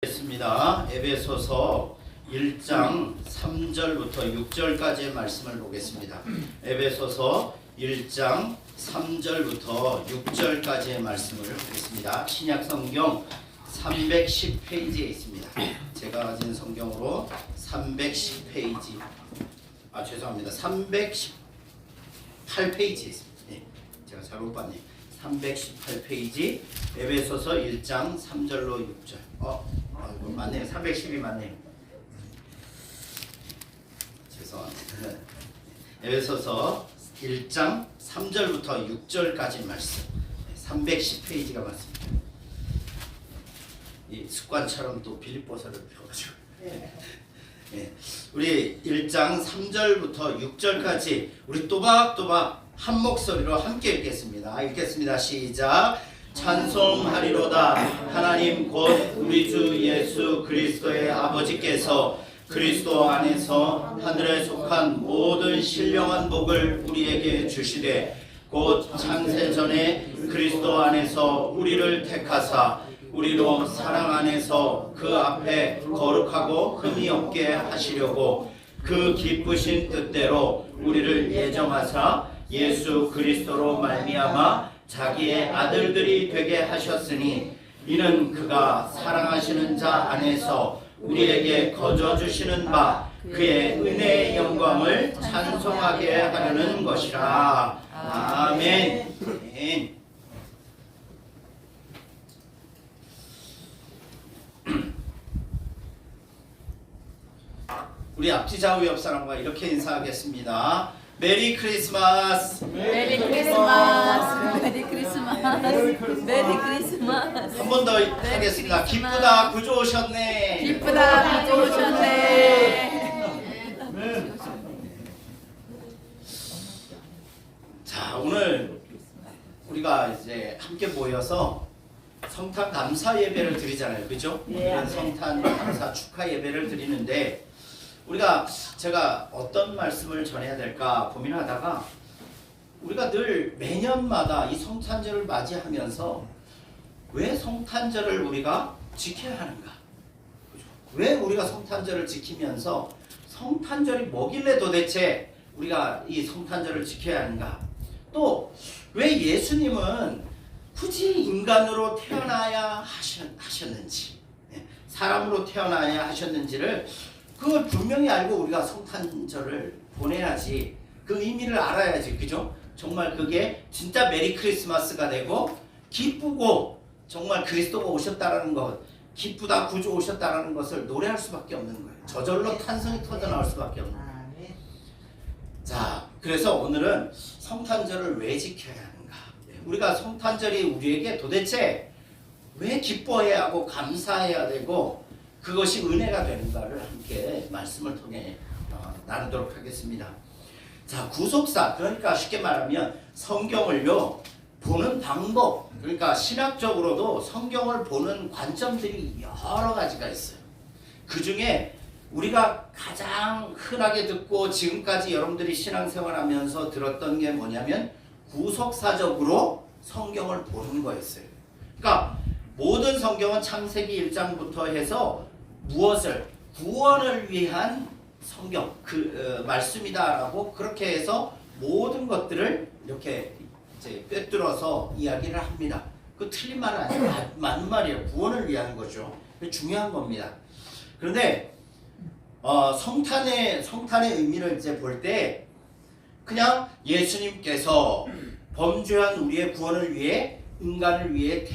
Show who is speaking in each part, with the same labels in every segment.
Speaker 1: 겠습니다. 에베소서 1장 3절부터 6절까지의 말씀을 보겠습니다. 에베소서 1장 3절부터 6절까지의 말씀을 보겠습니다. 신약 성경 310페이지에 있습니다. 제가 가진 성경으로 310페이지, 죄송합니다. 318페이지에 있습니다. 네, 제가 잘못 봤네요. 318페이지 에베소서 1장 3절로 6절. 이거 맞네요. 310이 맞네요. 죄송합니다. 에베소서 1장 3절부터 6절까지 말씀. 310페이지가 맞습니다. 이 습관처럼 또 빌립보서를 펴가지고. 네. 우리 1장 3절부터 6절까지 우리 또박또박 한 목소리로 함께 읽겠습니다. 읽겠습니다. 시작. 찬송하리로다. 하나님 곧 우리 주 예수 그리스도의 아버지께서 그리스도 안에서 하늘에 속한 모든 신령한 복을 우리에게 주시되 곧 창세 전에 그리스도 안에서 우리를 택하사 우리로 사랑 안에서 그 앞에 거룩하고 흠이 없게 하시려고 그 기쁘신 뜻대로 우리를 예정하사 예수 그리스도로 말미암아 자기의 아들들이 되게 하셨으니 이는 그가 사랑하시는 자 안에서 우리에게 거저 주시는 바 그의 은혜의 영광을 찬송하게 하려는 것이라. 아멘. 우리 앞뒤 좌우 옆 사람과 이렇게 인사하겠습니다. 메리 크리스마스.
Speaker 2: 메리 크리스마스. 메리 크리스마스. 메리 크리스마스.
Speaker 1: 한 번 더 하겠습니다. 기쁘다 구주 오셨네.
Speaker 2: 기쁘다 구주 오셨네.
Speaker 1: 자, 오늘 우리가 이제 함께 모여서 성탄 감사 예배를 드리잖아요. 그죠? 오늘은 성탄 감사 축하 예배를 드리는데 제가 어떤 말씀을 전해야 될까 고민하다가 우리가 늘 매년마다 이 성탄절을 맞이하면서 왜 성탄절을 우리가 지켜야 하는가? 왜 우리가 성탄절을 지키면서 성탄절이 뭐길래 도대체 우리가 이 성탄절을 지켜야 하는가? 또 왜 예수님은 굳이 인간으로 태어나야 하셨는지, 사람으로 태어나야 하셨는지를 그걸 분명히 알고 우리가 성탄절을 보내야지, 그 의미를 알아야지, 그죠? 정말 그게 진짜 메리 크리스마스가 되고 기쁘고 정말 그리스도가 오셨다라는 것, 기쁘다 구주 오셨다라는 것을 노래할 수밖에 없는 거예요. 저절로 탄성이 터져나올 수밖에 없는 거예요. 자, 그래서 오늘은 성탄절을 왜 지켜야 하는가? 우리가 성탄절이 우리에게 도대체 왜 기뻐해야 하고 감사해야 되고 그것이 은혜가 되는가를 함께 말씀을 통해 나누도록 하겠습니다. 자, 구속사, 그러니까 쉽게 말하면 성경을요 보는 방법, 그러니까 신학적으로도 성경을 보는 관점들이 여러 가지가 있어요. 그 중에 우리가 가장 흔하게 듣고 지금까지 여러분들이 신앙생활하면서 들었던 게 뭐냐면 구속사적으로 성경을 보는 거였어요. 그러니까 모든 성경은 창세기 1장부터 해서 무엇을? 구원을 위한 성경, 말씀이다라고 그렇게 해서 모든 것들을 이렇게 이제 꿰뚫어서 이야기를 합니다. 그 틀린 말은 아니에요. 맞는 말이에요. 구원을 위한 거죠. 중요한 겁니다. 그런데 성탄의 의미를 이제 볼 때 그냥 예수님께서 범죄한 우리의 구원을 위해 인간을 위해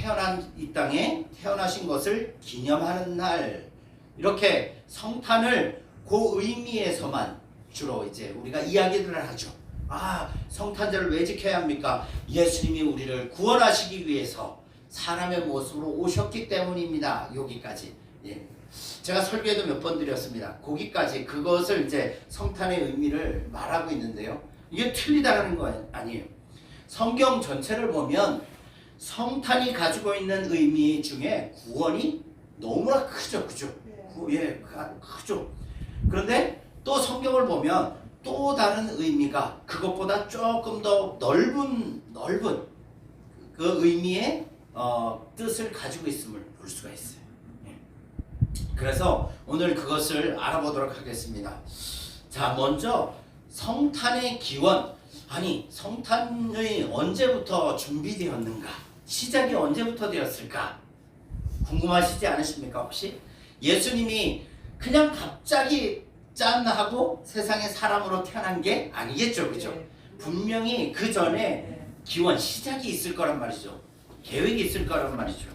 Speaker 1: 이 땅에 태어나신 것을 기념하는 날, 이렇게 성탄을 그 의미에서만 주로 이제 우리가 이야기들을 하죠. 성탄절을 왜 지켜야 합니까? 예수님이 우리를 구원하시기 위해서 사람의 모습으로 오셨기 때문입니다. 여기까지. 예. 제가 설교에도 몇 번 드렸습니다. 거기까지 그것을 이제 성탄의 의미를 말하고 있는데요. 이게 틀리다라는 거 아니에요. 성경 전체를 보면 성탄이 가지고 있는 의미 중에 구원이 너무나 크죠. 그죠? 크죠. 그런데 또 성경을 보면 또 다른 의미가 그것보다 조금 더 넓은 그 의미의 뜻을 가지고 있음을 볼 수가 있어요. 그래서 오늘 그것을 알아보도록 하겠습니다. 자, 먼저 성탄의 기원, 아니 성탄이 언제부터 준비되었는가? 시작이 언제부터 되었을까? 궁금하시지 않으십니까 혹시? 예수님이 그냥 갑자기 짠 하고 세상에 사람으로 태어난 게 아니겠죠, 그죠? 분명히 그 전에 기원, 시작이 있을 거란 말이죠. 계획이 있을 거란 말이죠.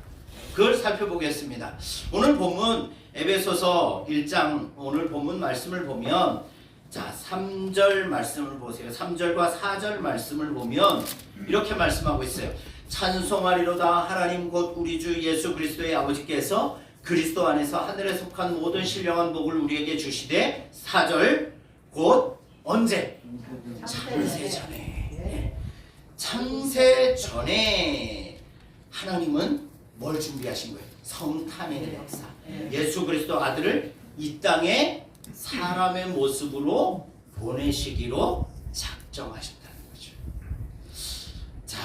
Speaker 1: 그걸 살펴보겠습니다. 오늘 본문 에베소서 1장 오늘 본문 말씀을 보면 자 3절 말씀을 보세요. 3절과 4절 말씀을 보면 이렇게 말씀하고 있어요. 찬송하리로다 하나님 곧 우리 주 예수 그리스도의 아버지께서 그리스도 안에서 하늘에 속한 모든 신령한 복을 우리에게 주시되 4절 곧 언제? 창세 전에. 창세 전에 하나님은 뭘 준비하신 거예요? 성탄의 역사. 예수 그리스도 아들을 이 땅에 사람의 모습으로 보내시기로 작정하셨다는 거죠. 자,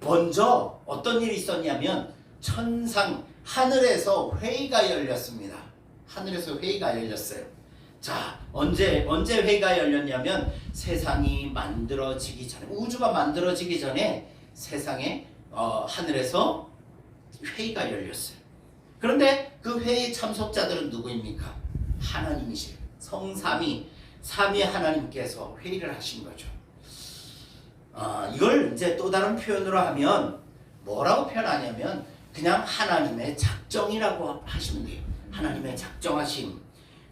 Speaker 1: 먼저 어떤 일이 있었냐면 하늘에서 회의가 열렸습니다. 하늘에서 회의가 열렸어요. 자, 언제 회의가 열렸냐면 세상이 만들어지기 전에, 우주가 만들어지기 전에 세상에 하늘에서 회의가 열렸어요. 그런데 그 회의 참석자들은 누구입니까? 하나님이시래요. 삼위 하나님께서 회의를 하신 거죠. 이걸 이제 또 다른 표현으로 하면 뭐라고 표현하냐면 그냥 하나님의 작정이라고 하시면 돼요. 하나님의 작정하심.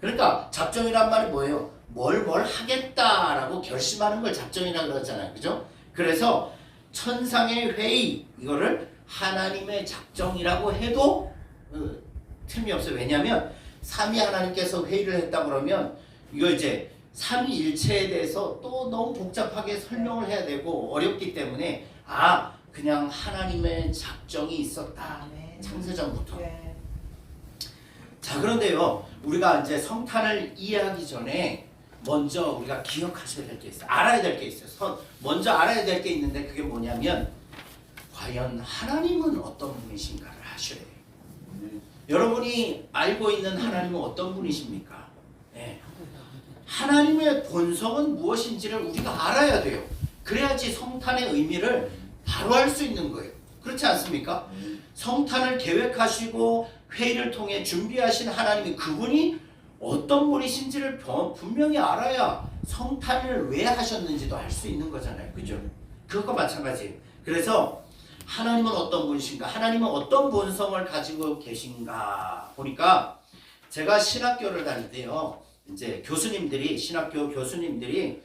Speaker 1: 그러니까 작정이란 말이 뭐예요? 뭘 하겠다라고 결심하는 걸 작정이라고 그러잖아요. 그죠? 그래서 천상의 회의, 이거를 하나님의 작정이라고 해도 틀림이 없어요. 왜냐하면 삼위 하나님께서 회의를 했다 그러면 이거 이제 삼위일체에 대해서 또 너무 복잡하게 설명을 해야 되고 어렵기 때문에 그냥 하나님의 작정이 있었다. 창세전부터. 자, 그런데요, 우리가 이제 성탄을 이해하기 전에 먼저 우리가 기억하셔야 될 게 있어요. 알아야 될 게 있어요. 먼저 알아야 될 게 있는데 그게 뭐냐면 과연 하나님은 어떤 분이신가를 아셔야 돼요. 여러분이 알고 있는 하나님은 어떤 분이십니까? 네. 하나님의 본성은 무엇인지를 우리가 알아야 돼요. 그래야지 성탄의 의미를 바로 알 수 있는 거예요. 그렇지 않습니까? 성탄을 계획하시고 회의를 통해 준비하신 하나님이 그분이 어떤 분이신지를 분명히 알아야 성탄을 왜 하셨는지도 알 수 있는 거잖아요. 그죠? 그것과 마찬가지예요. 그래서 하나님은 어떤 분이신가? 하나님은 어떤 본성을 가지고 계신가? 보니까 제가 신학교를 다닐 때요. 이제 신학교 교수님들이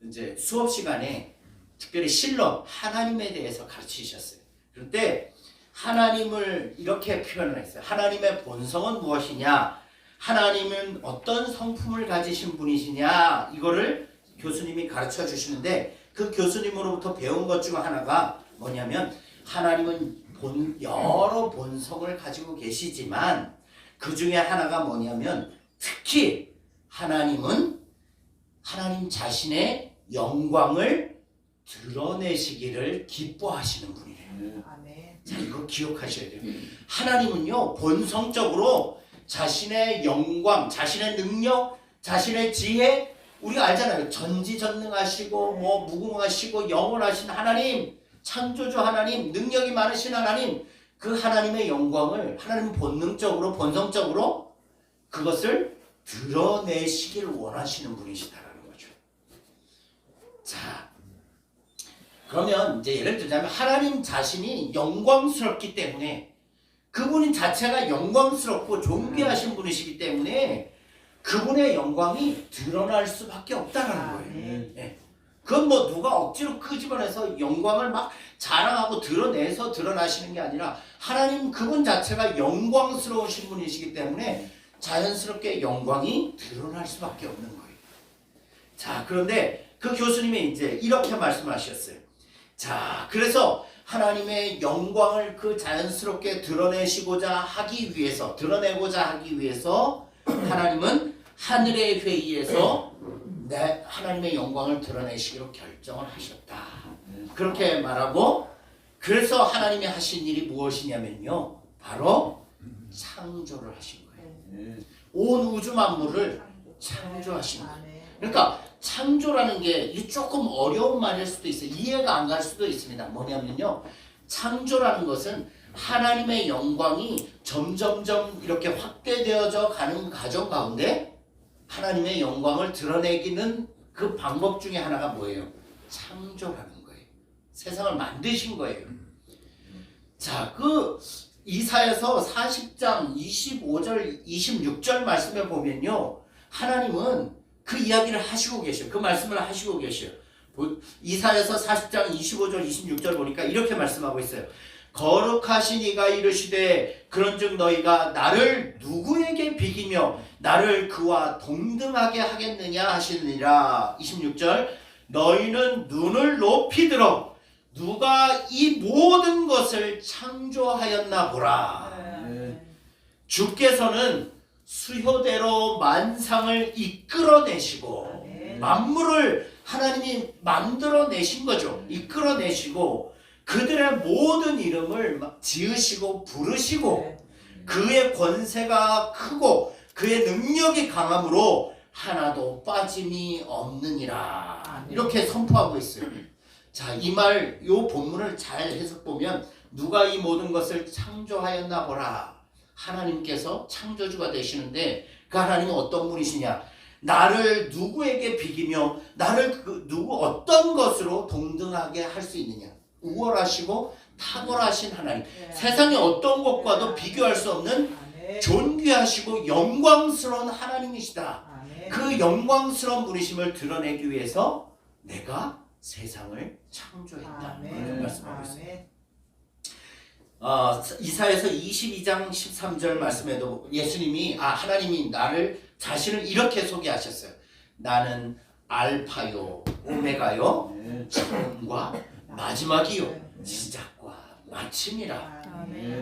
Speaker 1: 이제 수업 시간에 특별히 실로 하나님에 대해서 가르치셨어요. 그때 하나님을 이렇게 표현을 했어요. 하나님의 본성은 무엇이냐? 하나님은 어떤 성품을 가지신 분이시냐? 이거를 교수님이 가르쳐 주시는데 그 교수님으로부터 배운 것 중 하나가 뭐냐면 하나님은 여러 본성을 가지고 계시지만 그 중에 하나가 뭐냐면 특히 하나님은 하나님 자신의 영광을 드러내시기를 기뻐하시는 분이래요. 자, 이거 기억하셔야 돼요. 하나님은요, 본성적으로 자신의 영광, 자신의 능력, 자신의 지혜, 우리가 알잖아요. 전지전능하시고 무궁하시고 영원하신 하나님, 창조주 하나님, 능력이 많으신 하나님, 그 하나님의 영광을 하나님은 본능적으로, 본성적으로 그것을 드러내시길 원하시는 분이시다라는 거죠. 자, 그러면 이제 예를 들자면 하나님 자신이 영광스럽기 때문에 그분 자체가 영광스럽고 존귀하신 분이시기 때문에 그분의 영광이 드러날 수밖에 없다는 거예요. 네. 그건 누가 억지로 끄집어내서 영광을 막 자랑하고 드러내서 드러나시는 게 아니라 하나님 그분 자체가 영광스러우신 분이시기 때문에 자연스럽게 영광이 드러날 수밖에 없는 거예요. 자, 그런데 그 교수님이 이제 이렇게 말씀하셨어요. 자, 그래서 하나님의 영광을 그 자연스럽게 드러내고자 하기 위해서 하나님은 하늘의 회의에서 하나님의 영광을 드러내시기로 결정을 하셨다. 그렇게 말하고 그래서 하나님이 하신 일이 무엇이냐면요. 바로 창조를 하신 거예요. 온 우주 만물을 창조하신 거예요. 그러니까 창조라는 게 이게 조금 어려운 말일 수도 있어요. 이해가 안 갈 수도 있습니다. 뭐냐면요, 창조라는 것은 하나님의 영광이 점점점 이렇게 확대되어져 가는 과정 가운데 하나님의 영광을 드러내기는 그 방법 중에 하나가 뭐예요? 창조라는 거예요. 세상을 만드신 거예요. 자, 그 이사야서 40장 25절 26절 말씀에 보면요, 하나님은 그 이야기를 하시고 계셔요. 그 말씀을 하시고 계셔요. 이사야서 40장 25절 26절 보니까 이렇게 말씀하고 있어요. 거룩하신 이가 이르시되 그런즉 너희가 나를 누구에게 비기며 나를 그와 동등하게 하겠느냐 하시느니라. 26절 너희는 눈을 높이 들어 누가 이 모든 것을 창조하였나 보라. 주께서는 수효대로 만상을 이끌어내시고 만물을 하나님이 만들어내신 거죠. 이끌어내시고 그들의 모든 이름을 지으시고 부르시고 그의 권세가 크고 그의 능력이 강함으로 하나도 빠짐이 없느니라. 이렇게 선포하고 있어요. 자, 이 말, 요 본문을 잘 해석보면 누가 이 모든 것을 창조하였나 보라. 하나님께서 창조주가 되시는데 그 하나님은 어떤 분이시냐? 나를 누구에게 비기며 나를 누구 어떤 것으로 동등하게 할 수 있느냐? 우월하시고 탁월하신 하나님. 세상의 어떤 것과도 비교할 수 없는 존귀하시고 영광스러운 하나님이시다. 그 영광스러운 분이심을 드러내기 위해서 내가 세상을 창조했다. 이렇게 말씀하고 있어요. 이사야서 22장 13절 말씀에도 예수님이 하나님이 나를 자신을 이렇게 소개하셨어요. 나는 알파요 오메가요 처음과 마지막이요 시작과 마침이라.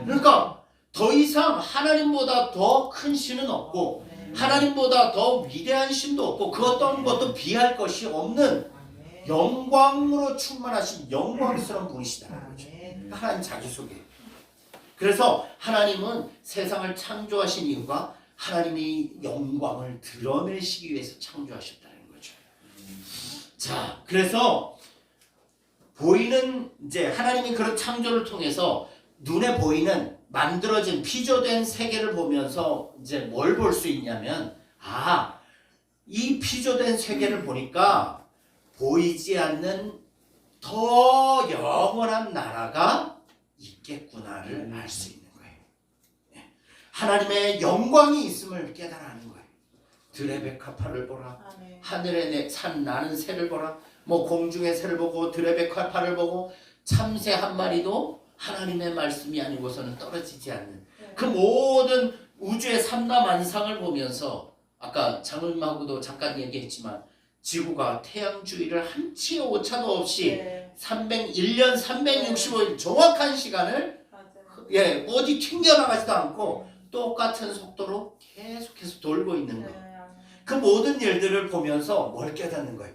Speaker 1: 그러니까 더 이상 하나님보다 더 큰 신은 없고 하나님보다 더 위대한 신도 없고 그 어떤 것도 비할 것이 없는 영광으로 충만하신 영광스러운 분이시다는 거죠. 하나님 자기소개. 그래서 하나님은 세상을 창조하신 이유가 하나님이 영광을 드러내시기 위해서 창조하셨다는 거죠. 자, 그래서 보이는 이제 하나님이 그런 창조를 통해서 눈에 보이는 만들어진 피조된 세계를 보면서 이제 뭘 볼 수 있냐면 이 피조된 세계를 보니까 보이지 않는 더 영원한 나라가 있겠구나를 알 수 있는 거예요. 하나님의 영광이 있음을 깨달아하는 거예요. 들의 백합화를 보라. 하늘에 산 나는 새를 보라. 공중의 새를 보고 들의 백합화를 보고 참새 한 마리도 하나님의 말씀이 아니고서는 떨어지지 않는 그 모든 우주의 삼라만상을 보면서 아까 장로님하고도 잠깐 얘기했지만 지구가 태양 주위를 한치의 오차도 없이 1년 365일 정확한 시간을 어디 튕겨나가지도 않고 똑같은 속도로 계속해서 돌고 있는 거예요. 그 모든 일들을 보면서 뭘 깨닫는 거예요.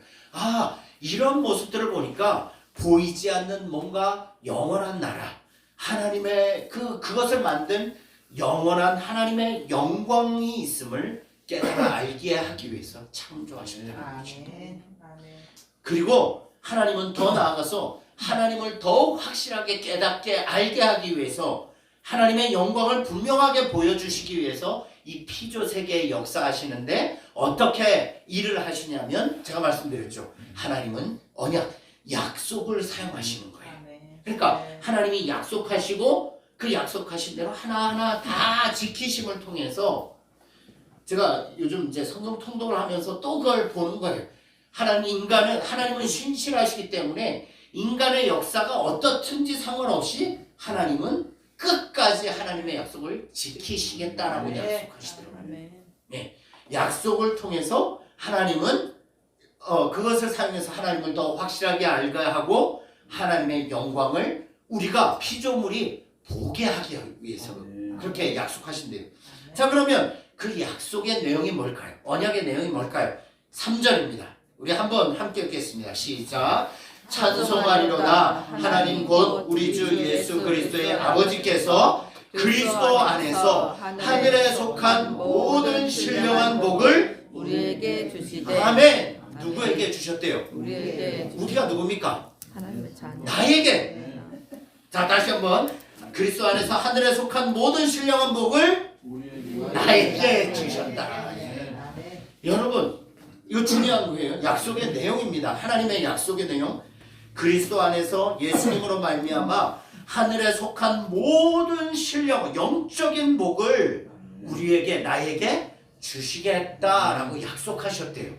Speaker 1: 이런 모습들을 보니까 보이지 않는 뭔가 영원한 나라, 하나님의 그것을 만든 영원한 하나님의 영광이 있음을 깨달아 알게 하기 위해서 창조하셨다는 거죠. 그리고 하나님은 더 나아가서 하나님을 더욱 확실하게 깨닫게 알게 하기 위해서 하나님의 영광을 분명하게 보여주시기 위해서 이 피조 세계에 역사하시는데 어떻게 일을 하시냐면 제가 말씀드렸죠. 하나님은 언약, 약속을 사용하시는 거예요. 그러니까 하나님이 약속하시고 그 약속하신 대로 하나하나 다 지키심을 통해서 제가 요즘 이제 성경 통독을 하면서 또 그걸 보는 거예요. 하나님은 신실하시기 때문에 인간의 역사가 어떻든지 상관없이 하나님은 끝까지 하나님의 약속을 지키시겠다라고 약속하시더라고요. 약속을 통해서 하나님은 그것을 사용해서 하나님을 더 확실하게 알게 하고 하나님의 영광을 우리가 피조물이 보게 하기 위해서 그렇게 약속하신대요. 자, 그러면 그 약속의 내용이 뭘까요? 언약의 내용이 뭘까요? 3절입니다. 우리 한번 함께 읽겠습니다. 시작. 찬송하리로다. 하나님 곧 우리 주 예수 그리스도의 아버지께서 그리스도 안에서 하늘에 속한 모든 신령한 복을
Speaker 2: 우리에게 주시되
Speaker 1: 아멘. 누구에게 주셨대요?
Speaker 2: 우리에게
Speaker 1: 우리가 누굽니까?
Speaker 2: 하나님의 자녀
Speaker 1: 나에게. 자, 다시 한번. 그리스도 안에서 하늘에 속한 모든 신령한 복을 나에게 주셨다. 여러분, 이거 중요한 거예요. 약속의 내용입니다. 하나님의 약속의 내용. 그리스도 안에서 예수님으로 말미암아 하늘에 속한 모든 신령, 영적인 복을 우리에게, 나에게 주시겠다라고 약속하셨대요.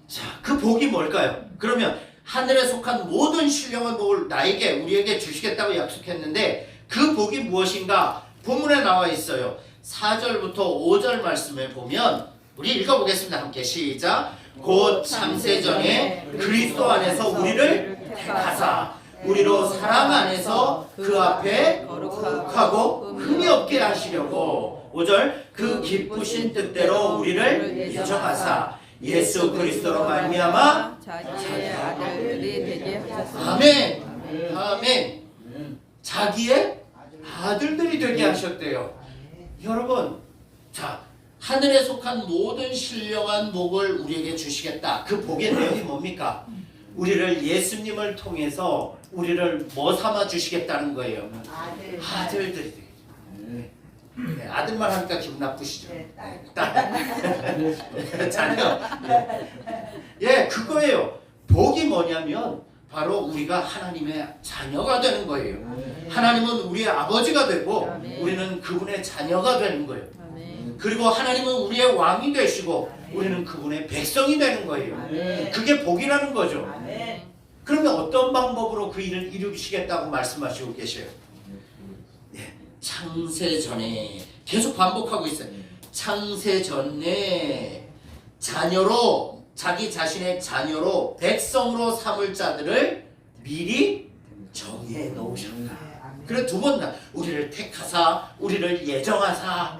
Speaker 1: 자, 그 복이 뭘까요? 그러면 하늘에 속한 모든 신령한 복을 나에게, 우리에게 주시겠다고 약속했는데 그 복이 무엇인가? 본문에 나와 있어요. 4절부터 5절 말씀을 보면 우리 읽어보겠습니다. 함께 시작. 곧 창세전에 그리스도 안에서 우리를 택하사 우리로 사랑 안에서 그 앞에 거룩하고 흠이 없게 하시려고 5절 그 기쁘신 뜻대로 우리를 예정하사 예수 그리스도로 말미암아
Speaker 2: 자기의 아들들이 되게 하셨습니다.
Speaker 1: 아멘. 아멘. 자기의 아들들이 되게 하셨대요. 여러분, 자, 하늘에 속한 모든 신령한 복을 우리에게 주시겠다. 그 복의 내용이 뭡니까? 우리를 예수님을 통해서 우리를 뭐 삼아 주시겠다는 거예요. 아들들이 되겠죠. 네, 아들만 하니까 기분 나쁘시죠? 딸. 자녀. 예, 그거예요. 복이 뭐냐면 바로 우리가 하나님의 자녀가 되는 거예요. 하나님은 우리의 아버지가 되고 우리는 그분의 자녀가 되는 거예요. 그리고 하나님은 우리의 왕이 되시고 우리는 그분의 백성이 되는 거예요. 그게 복이라는 거죠. 그러면 어떤 방법으로 그 일을 이루시겠다고 말씀하시고 계셔요? 네, 창세 전에 계속 반복하고 있어요. 창세 전에 자녀로, 자기 자신의 자녀로 백성으로 삼을 자들을 미리 정해 놓으셨다. 그래 두 번 우리를 택하사 우리를 예정하사.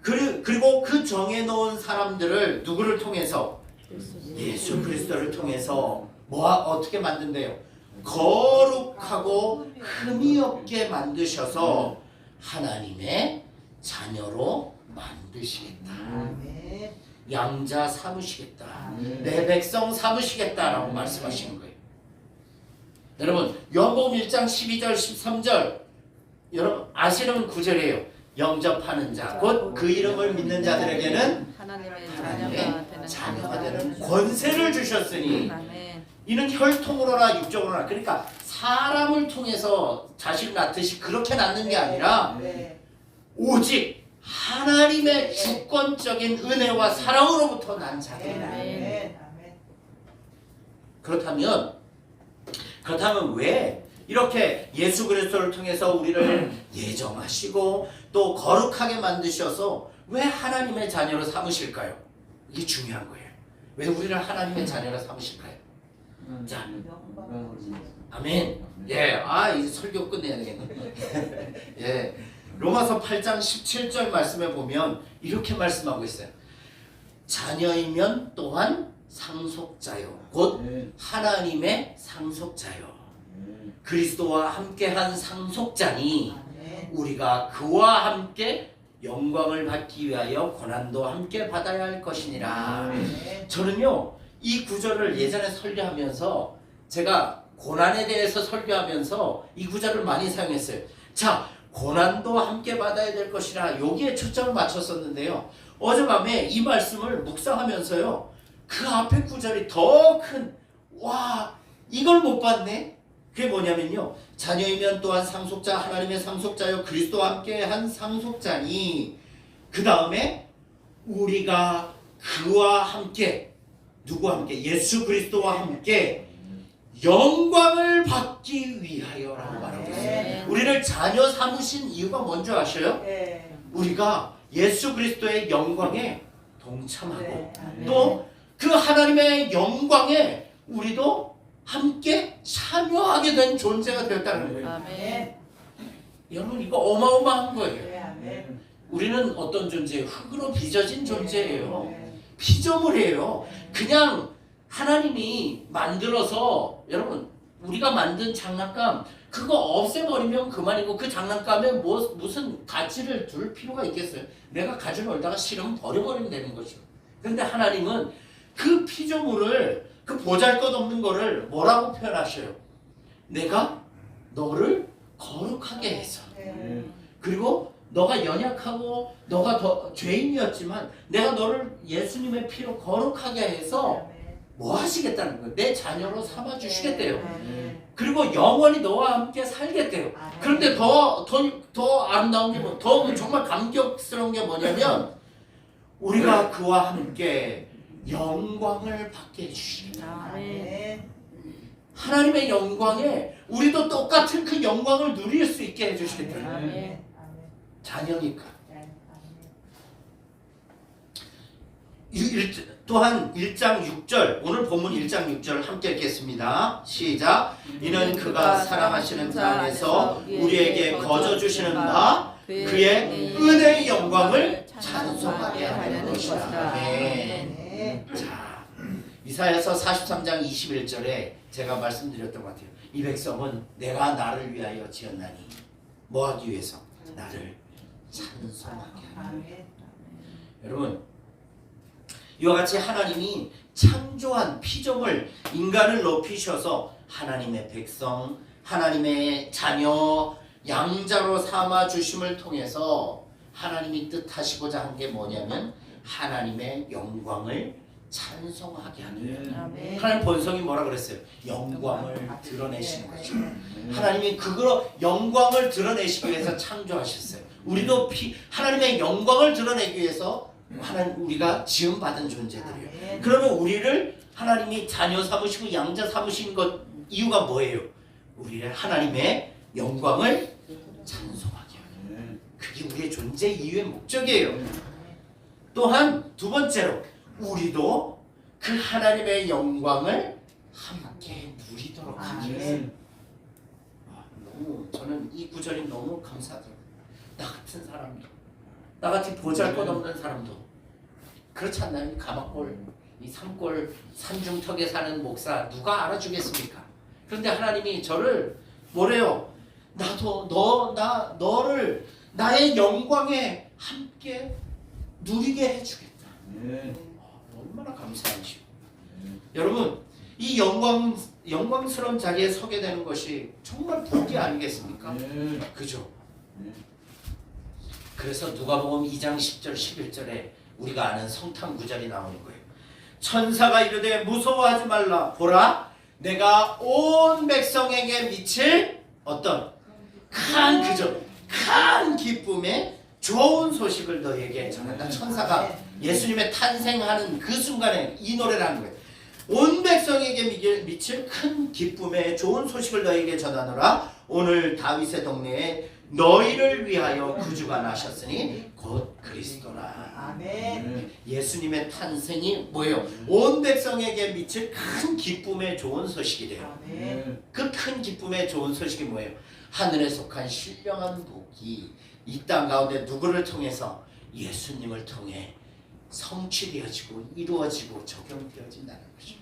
Speaker 1: 그리고 그 정해 놓은 사람들을 누구를 통해서? 예수 그리스도를 통해서 어떻게 만든대요? 거룩하고 흠이 없게 만드셔서 하나님의 자녀로 만드시겠다. 양자 삼으시겠다. 내 백성 삼으시겠다라고 말씀하시는 거예요. 여러분, 요한복음 1장 12절 13절 여러분 아시는 구절이에요. 영접하는 자, 곧 그 이름을 믿는 자들에게는
Speaker 2: 하나님의
Speaker 1: 자녀가 되는 권세를 주셨으니
Speaker 2: 아멘.
Speaker 1: 이는 혈통으로나 육적으로나, 그러니까 사람을 통해서 자식을 낳듯이 그렇게 낳는 게 아니라 오직 하나님의 주권적인 은혜와 사랑으로부터 난 자들. 그렇다면 왜 이렇게 예수 그리스도를 통해서 우리를 예정하시고 또 거룩하게 만드셔서 왜 하나님의 자녀로 삼으실까요? 이게 중요한 거예요. 왜 우리를 하나님의 자녀로 삼으실까요? 자, 아멘. 예, 이제 설교 끝내야 되겠네. 예, 로마서 8장 17절 말씀에 보면 이렇게 말씀하고 있어요. 자녀이면 또한 상속자요, 곧 하나님의 상속자요. 그리스도와 함께한 상속자니 우리가 그와 함께 영광을 받기 위하여 고난도 함께 받아야 할 것이니라. 저는요 이 구절을 예전에 설교하면서 제가 고난에 대해서 설교하면서 이 구절을 많이 사용했어요. 자, 고난도 함께 받아야 될 것이라 여기에 초점을 맞췄었는데요. 어젯밤에 이 말씀을 묵상하면서요 그 앞에 구절이 더 큰, 와, 이걸 못 봤네. 그게 뭐냐면요, 자녀이면 또한 상속자, 하나님의 상속자요 그리스도와 함께한 상속자니 그 다음에 우리가 그와 함께, 누구와 함께? 예수 그리스도와 함께 영광을 받기 위하여라고 말하고 있어요. 우리를 자녀 삼으신 이유가 뭔지 아셔요? 우리가 예수 그리스도의 영광에 동참하고 또 그 하나님의 영광에 우리도 함께 참여하게 된 존재가 되었다는 거예요.
Speaker 2: 아멘.
Speaker 1: 여러분, 이거 어마어마한 거예요. 우리는 어떤 존재예요? 흙으로 빚어진 존재예요. 피조물이에요. 그냥 하나님이 만들어서, 여러분, 우리가 만든 장난감
Speaker 3: 그거 없애버리면 그만이고 그 장난감에 무슨 가치를 둘 필요가 있겠어요? 내가 가져놀다가 싫으면 버려버리면 되는 거죠. 근데 하나님은 그 피조물을 그 보잘것없는 거를 뭐라고 표현하셔요? 내가 너를 거룩하게 해서 그리고 너가 연약하고 너가 더 죄인이었지만 내가 너를 예수님의 피로 거룩하게 해서 뭐 하시겠다는 거예요? 내 자녀로 삼아 주시겠대요. 그리고 영원히 너와 함께 살겠대요. 그런데 더 아름다운 게 더 정말 감격스러운 게 뭐냐면 우리가 그와 함께 영광을 받게 해주시겠다. 하나님의 영광에 우리도 똑같은 그 영광을 누릴 수 있게 해주시겠다. 자녀니까. 또한 1장 6절 오늘 본문 1장 6절 함께 읽겠습니다. 시작. 이는 그가 사랑하시는 자 안에서 우리에게 거저 주시는 바 그의 은혜의 영광을 찬송하게 하려는 것이다. 아멘. 자, 이사야서 43장 21절에 제가 말씀드렸던 것 같아요. 이 백성은 내가 나를 위하여 지었나니 뭐하기 위해서? 나를 찬송하게 하는. 여러분 이와 같이 하나님이 창조한 피조물 인간을 높이셔서 하나님의 백성, 하나님의 자녀, 양자로 삼아 주심을 통해서 하나님이 뜻하시고자 한 게 뭐냐면 하나님의 영광을 찬송하게 하는. 하나님 본성이 뭐라 그랬어요? 영광을 드러내시는 거죠. 하나님이 그거 영광을 드러내시기 위해서 창조하셨어요. 우리도 하나님의 영광을 드러내기 위해서 하나님 우리가 지음 받은 존재들이에요. 그러면 우리를 하나님이 자녀 삼으시고 양자 삼으신 것 이유가 뭐예요? 우리를 하나님의 영광을 찬송하게 하는. 그게 우리의 존재 이유의 목적이에요. 또한 두 번째로 우리도 그 하나님의 영광을 함께 누리도록 하기 위해서. 너무 저는 이 구절이 너무 감사하더라고요. 나 같은 사람도, 나 같이 보잘것없는 사람도 그렇지 않나요? 가마골, 이 산골 산중턱에 사는 목사 누가 알아주겠습니까? 그런데 하나님이 저를 뭐래요? 나도 너를 나의 영광에 함께 누리게 해주겠다. 얼마나 감사하시오. 여러분 이 영광스러운 자리에 서게 되는 것이 정말 복이 아니겠습니까? 그죠? 그래서 누가복음 2장 10절 11절에 우리가 아는 성탄 구절이 나오는 거예요. 천사가 이르되 무서워하지 말라. 보라 내가 온 백성에게 미칠 어떤 큰 기쁨의 좋은 소식을 너에게 전한다. 천사가 예수님의 탄생하는 그 순간에 이 노래를 하는 거예요. 온 백성에게 미칠 큰 기쁨의 좋은 소식을 너에게 전하노라. 오늘 다윗의 동네에 너희를 위하여 구주가 나셨으니 곧 그리스도라. 아멘. 예수님의 탄생이 뭐예요? 온 백성에게 미칠 큰 기쁨의 좋은 소식이래요. 그 큰 기쁨의 좋은 소식이 뭐예요? 하늘에 속한 신령한 복이 이 땅 가운데 누구를 통해서? 예수님을 통해 성취되어지고 이루어지고 적용되어진다는 거죠.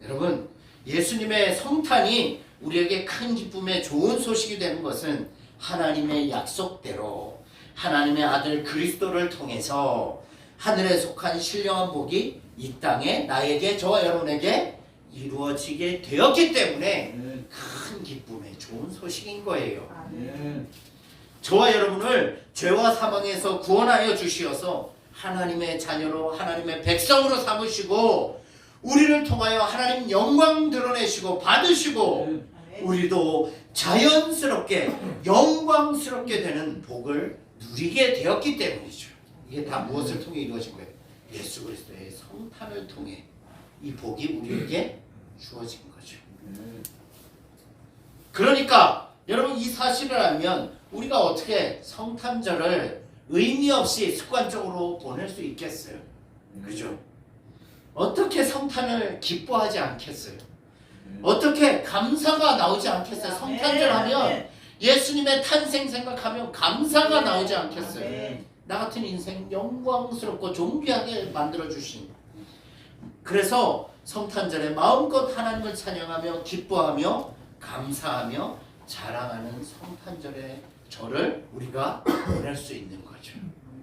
Speaker 3: 여러분 예수님의 성탄이 우리에게 큰 기쁨의 좋은 소식이 되는 것은 하나님의 약속대로 하나님의 아들 그리스도를 통해서 하늘에 속한 신령한 복이 이 땅에 나에게 저와 여러분에게 이루어지게 되었기 때문에 큰 기쁨의 좋은 소식인 거예요. 저와 여러분을 죄와 사망에서 구원하여 주시어서 하나님의 자녀로 하나님의 백성으로 삼으시고 우리를 통하여 하나님 영광 드러내시고 받으시고 우리도 자연스럽게 영광스럽게 되는 복을 누리게 되었기 때문이죠. 이게 다 무엇을 통해 이루어진 거예요? 예수 그리스도의 성탄을 통해 이 복이 우리에게 주어진 거죠. 그러니까 여러분 이 사실을 알면 우리가 어떻게 성탄절을 의미 없이 습관적으로 보낼 수 있겠어요? 그죠? 어떻게 성탄을 기뻐하지 않겠어요? 어떻게 감사가 나오지 않겠어요? 성탄절 하면 예수님의 탄생 생각하면 감사가 나오지 않겠어요? 나 같은 인생 영광스럽고 존귀하게 만들어주신. 그래서 성탄절에 마음껏 하나님을 찬양하며 기뻐하며
Speaker 1: 감사하며 자랑하는 성탄절의 절을 우리가 보낼 수 있는 거죠.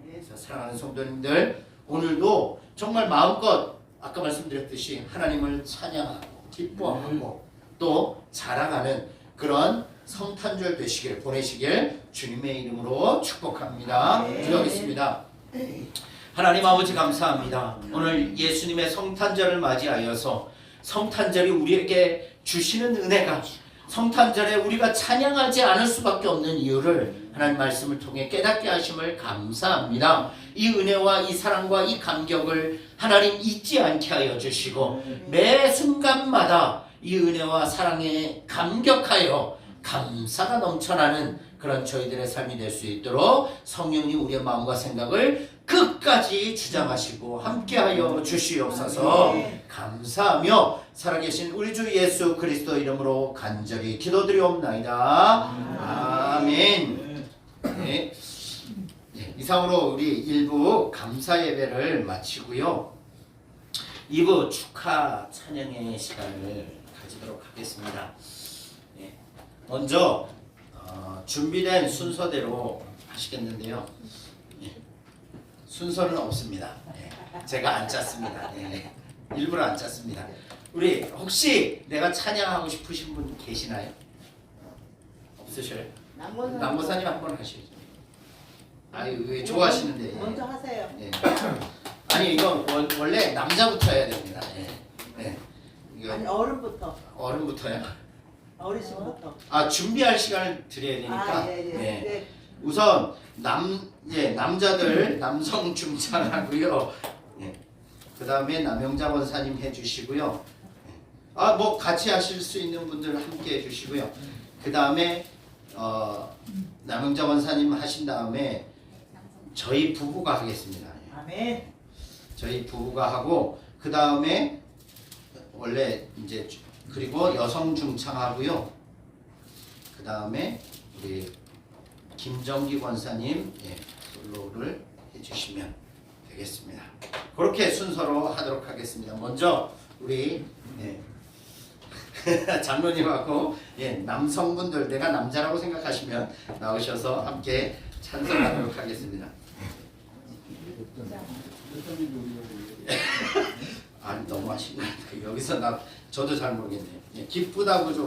Speaker 1: 그래서 사랑하는 성도님들, 오늘도 정말 마음껏 아까 말씀드렸듯이 하나님을 찬양하고 기뻐하고 또 자랑하는 그런 성탄절 되시길 보내시길 주님의 이름으로 축복합니다. 기도하겠습니다. 하나님 아버지 감사합니다. 오늘 예수님의 성탄절을 맞이하여서 성탄절이 우리에게 주시는 은혜가 성탄절에 우리가 찬양하지 않을 수밖에 없는 이유를 하나님 말씀을 통해 깨닫게 하심을 감사합니다. 이 은혜와 이 사랑과 이 감격을 하나님 잊지 않게 하여 주시고 매 순간마다 이 은혜와 사랑에 감격하여 감사가 넘쳐나는 그런 저희들의 삶이 될 수 있도록 성령님 우리의 마음과 생각을 끝까지 주장하시고 함께하여 주시옵소서. 감사하며 살아계신 우리 주 예수 그리스도 이름으로 간절히 기도드리옵나이다. 아멘. 네. 이상으로 우리 1부 감사 예배를 마치고요. 2부 축하 찬양의 시간을 가지도록 하겠습니다. 먼저 준비된 순서대로 하시겠는데요. 순서는 없습니다. 제가 안 짰습니다. 일부러 안 짰습니다. 우리 혹시 내가 찬양하고 싶으신 분 계시나요? 없으셔요? 남모사님 한번 하시죠. 아니 왜 좋아하시는데?
Speaker 4: 먼저 하세요.
Speaker 1: 아니 이거 원래 남자부터 해야 됩니다. 이거
Speaker 4: 아니 어른부터.
Speaker 1: 어른부터요?
Speaker 4: 어르신부터.
Speaker 1: 아 준비할 시간을 드려야 되니까.
Speaker 4: 예.
Speaker 1: 우선 남자들 남성 중창하고요. 그 다음에 남영자 권사님 해주시고요. 뭐 같이 하실 수 있는 분들 함께 해주시고요. 그 다음에 남영자 권사님 하신 다음에 저희 부부가 하겠습니다.
Speaker 4: 아멘.
Speaker 1: 저희 부부가 하고 그 다음에 원래 이제 그리고 여성 중창하고요. 그 다음에 우리 김정기 권사님 솔로를 해주시면 되겠습니다. 그렇게 순서로 하도록 하겠습니다. 먼저 우리 장로님하고 남성분들 내가 남자라고 생각하시면 나오셔서 함께 찬송하도록 하겠습니다. 아니 너무 하시네. 여기서 저도 잘 모르겠네요. 기쁘다고 좀